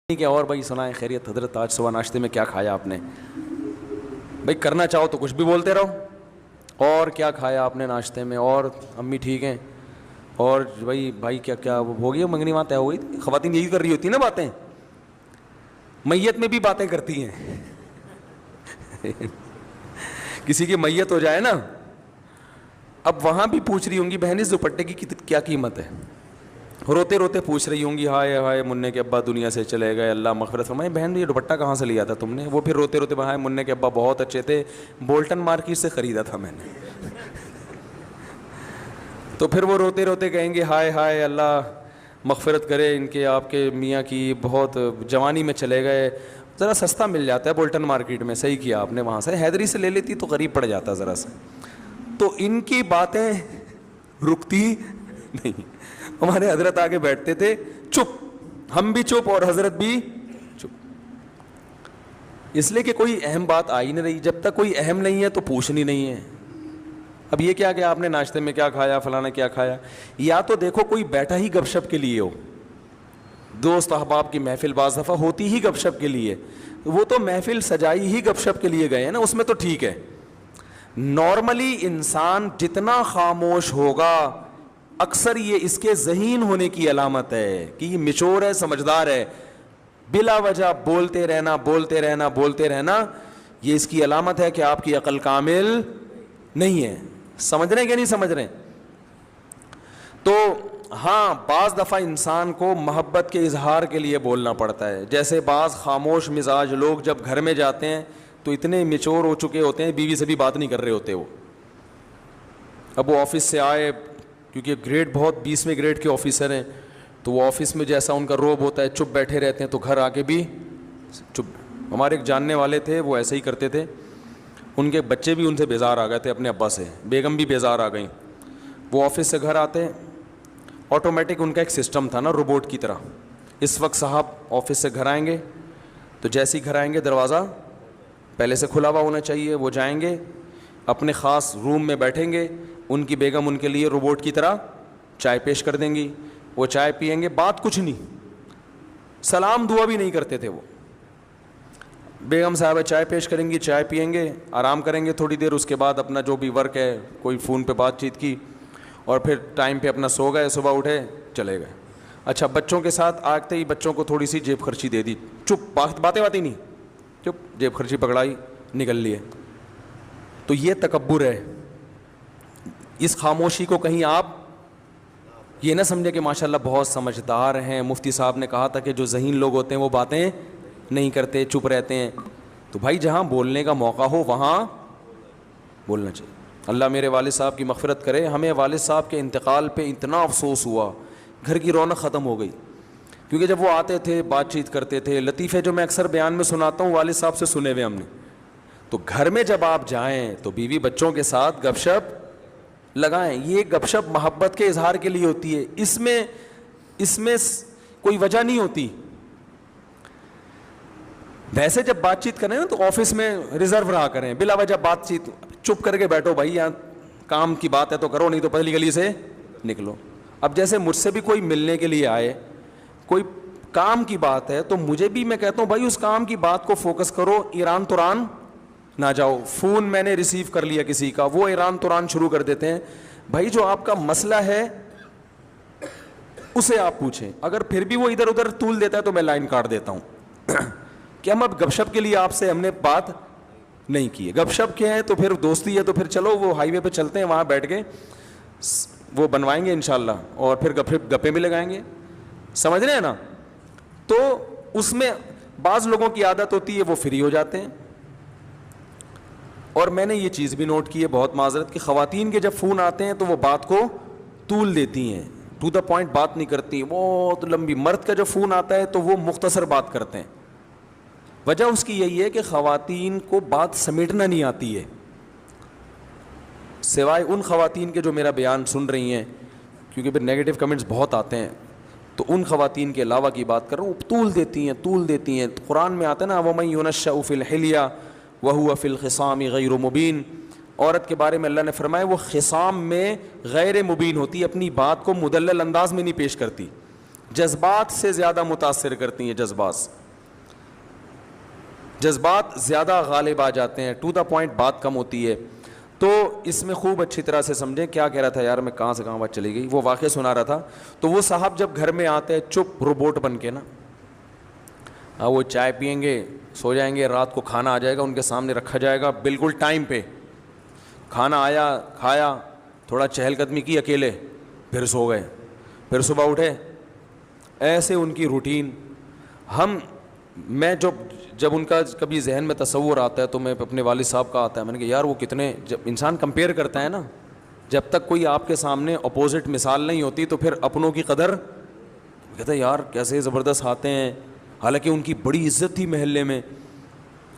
کہ اور بھائی سنائیں خیریت حضرت آج صبح ناشتے میں کیا کھایا آپ نے. بھائی کرنا چاہو تو کچھ بھی بولتے رہو. اور کیا کھایا آپ نے ناشتے میں, اور امی ٹھیک ہیں, اور بھائی کیا ہو گئی منگنی وہاں طے ہو گئی. خواتین یہی کر رہی ہوتی ہیں نا باتیں, میت میں بھی باتیں کرتی ہیں. کسی کی میت ہو جائے نا, اب وہاں بھی پوچھ رہی ہوں گی بہن اس دوپٹے کی کیا قیمت ہے, روتے روتے پوچھ رہی ہوں گی ہائے ہائے منع کے ابا دنیا سے چلے گئے اللہ مغفرت فرمائے. بہن یہ دوپٹہ کہاں سے لیا تھا تم نے؟ وہ پھر روتے روتے ہائے منع کے ابا بہت اچھے تھے, بولٹن مارکیٹ سے خریدا تھا میں نے. تو پھر وہ روتے روتے کہیں گے ہائے ہائے اللہ مغفرت کرے ان کے آپ کے میاں کی, بہت جوانی میں چلے گئے. ذرا سستا مل جاتا ہے بولٹن مارکیٹ میں, صحیح کیا آپ نے, وہاں سے حیدری سے لے لیتی تو غریب پڑ جاتا ذرا سا. تو ان کی باتیں رکتی نہیں. ہمارے حضرت آگے بیٹھتے تھے چپ, ہم بھی چپ اور حضرت بھی چپ, اس لیے کہ کوئی اہم بات آ ہی نہیں رہی. جب تک کوئی اہم نہیں ہے تو پوچھنی نہیں ہے. اب یہ کیا کہ آپ نے ناشتے میں کیا کھایا, فلانا کیا کھایا, یا تو دیکھو کوئی بیٹھا ہی گپ شپ کے لیے ہو. دوست احباب کی محفل بعض دفعہ ہوتی ہی گپ شپ کے لیے, وہ تو محفل سجائی ہی گپ شپ کے لیے گئے ہیں نا, اس میں تو ٹھیک ہے. نارملی انسان جتنا خاموش ہوگا اکثر یہ اس کے ذہین ہونے کی علامت ہے کہ یہ میچور ہے, سمجھدار ہے. بلا وجہ بولتے رہنا بولتے رہنا بولتے رہنا, یہ اس کی علامت ہے کہ آپ کی عقل کامل نہیں ہے. سمجھ رہے ہیں کہ نہیں سمجھ رہے ہیں؟ تو ہاں بعض دفعہ انسان کو محبت کے اظہار کے لیے بولنا پڑتا ہے. جیسے بعض خاموش مزاج لوگ جب گھر میں جاتے ہیں تو اتنے میچور ہو چکے ہوتے ہیں, بیوی سے بھی بات نہیں کر رہے ہوتے. وہ اب وہ آفس سے آئے, کیونکہ گریڈ بہت 20ویں گریڈ کے آفیسر ہیں, تو وہ آفس میں جیسا ان کا روب ہوتا ہے چپ بیٹھے رہتے ہیں, تو گھر آ کے بھی چپ. ہمارے ایک جاننے والے تھے, وہ ایسے ہی کرتے تھے. ان کے بچے بھی ان سے بیزار آ گئے تھے اپنے ابا سے, بیگم بھی بیزار آ گئیں. وہ آفس سے گھر آتے, آٹومیٹک ان کا ایک سسٹم تھا نا روبوٹ کی طرح. اس وقت صاحب آفس سے گھر آئیں گے تو جیسے ہی گھر آئیں گے دروازہ پہلے سے کھلا ہوا ہونا چاہیے. وہ جائیں گے اپنے خاص روم میں بیٹھیں گے, ان کی بیگم ان کے لیے روبوٹ کی طرح چائے پیش کر دیں گی. وہ چائے پئیں گے, بات کچھ نہیں, سلام دعا بھی نہیں کرتے تھے. وہ بیگم صاحبہ چائے پیش کریں گی, چائے پئیں گے, آرام کریں گے تھوڑی دیر, اس کے بعد اپنا جو بھی ورک ہے کوئی فون پہ بات چیت کی, اور پھر ٹائم پہ اپنا سو گئے, صبح اٹھے چلے گئے. اچھا بچوں کے ساتھ آتے ہی بچوں کو تھوڑی سی جیب خرچی دے دی, چپ, باتیں نہیں, چپ, جیب خرچی پکڑائی نکل لیے. تو یہ تکبر ہے. اس خاموشی کو کہیں آپ یہ نہ سمجھے کہ ماشاءاللہ بہت سمجھدار ہیں. مفتی صاحب نے کہا تھا کہ جو ذہین لوگ ہوتے ہیں وہ باتیں نہیں کرتے, چپ رہتے ہیں. تو بھائی جہاں بولنے کا موقع ہو وہاں بولنا چاہیے. اللہ میرے والد صاحب کی مغفرت کرے, ہمیں والد صاحب کے انتقال پہ اتنا افسوس ہوا, گھر کی رونق ختم ہو گئی. کیونکہ جب وہ آتے تھے بات چیت کرتے تھے, لطیفے جو میں اکثر بیان میں سناتا ہوں والد صاحب سے سنے ہوئے ہم نے. تو گھر میں جب آپ جائیں تو بیوی بچوں کے ساتھ گپ شپ لگائیں. یہ گپ شپ محبت کے اظہار کے لیے ہوتی ہے, اس میں کوئی وجہ نہیں ہوتی. ویسے جب بات چیت کریں نا تو آفس میں ریزرو رہا کریں, بلا وجہ بات چیت چپ کر کے بیٹھو. بھائی یہاں کام کی بات ہے تو کرو, نہیں تو پتلی گلی سے نکلو. اب جیسے مجھ سے بھی کوئی ملنے کے لیے آئے, کوئی کام کی بات ہے, تو مجھے بھی میں کہتا ہوں بھائی اس کام کی بات کو فوکس کرو, ایران توران نہ جاؤ. فون میں نے ریسیو کر لیا کسی کا, وہ ایران توران شروع کر دیتے ہیں. بھائی جو آپ کا مسئلہ ہے اسے آپ پوچھیں. اگر پھر بھی وہ ادھر ادھر طول دیتا ہے تو میں لائن کاٹ دیتا ہوں کہ ہم اب گپ شپ کے لیے آپ سے ہم نے بات نہیں کی ہے. گپ شپ کیا ہے تو پھر دوستی ہے, تو پھر چلو وہ ہائی وے پہ چلتے ہیں, وہاں بیٹھ کے وہ بنوائیں گے انشاءاللہ, اور پھر گپے بھی لگائیں گے. سمجھ رہے ہیں نا؟ تو اس میں بعض لوگوں کی عادت ہوتی ہے وہ فری ہو جاتے ہیں. اور میں نے یہ چیز بھی نوٹ کی ہے, بہت معذرت, کہ خواتین کے جب فون آتے ہیں تو وہ بات کو طول دیتی ہیں, ٹو دا پوائنٹ بات نہیں کرتی, بہت لمبی. مرد کا جب فون آتا ہے تو وہ مختصر بات کرتے ہیں. وجہ اس کی یہی ہے کہ خواتین کو بات سمیٹنا نہیں آتی ہے, سوائے ان خواتین کے جو میرا بیان سن رہی ہیں, کیونکہ پھر نیگیٹو کمنٹس بہت آتے ہیں. تو ان خواتین کے علاوہ کی بات کر رہا ہوں, طول دیتی ہیں. قرآن میں آتا ہے نا وَمَن يُنَشَّأُ فِي الْحِلْيَةِ وَهُوَ فِي الْخِصَامِ غَيْرُ مُبِينٍ. عورت کے بارے میں اللہ نے فرمایا وہ خصام میں غیر مبین ہوتی, اپنی بات کو مدلل انداز میں نہیں پیش کرتی. جذبات سے زیادہ متاثر کرتی ہیں. جذبات زیادہ غالب آ جاتے ہیں, ٹو دا پوائنٹ بات کم ہوتی ہے. تو اس میں خوب اچھی طرح سے سمجھیں. کیا کہہ رہا تھا یار میں, کہاں سے کہاں بات چلی گئی, وہ واقعہ سنا رہا تھا. تو وہ صاحب جب گھر میں آتے ہیں چپ روبوٹ بن کے نا, وہ چائے پئیں گے, سو جائیں گے, رات کو کھانا آ جائے گا ان کے سامنے رکھا جائے گا بالکل ٹائم پہ, کھانا آیا کھایا, تھوڑا چہل قدمی کی اکیلے, پھر سو گئے, پھر صبح اٹھے. ایسے ان کی روٹین. میں جب ان کا کبھی ذہن میں تصور آتا ہے تو میں اپنے والد صاحب کا آتا ہے, میں نے کہا یار وہ کتنے, جب انسان کمپیئر کرتا ہے نا, جب تک کوئی آپ کے سامنے اپوزٹ مثال نہیں ہوتی تو پھر اپنوں کی قدر, کہتا ہے یار کیسے زبردست آتے ہیں, حالانکہ ان کی بڑی عزت تھی محلے میں.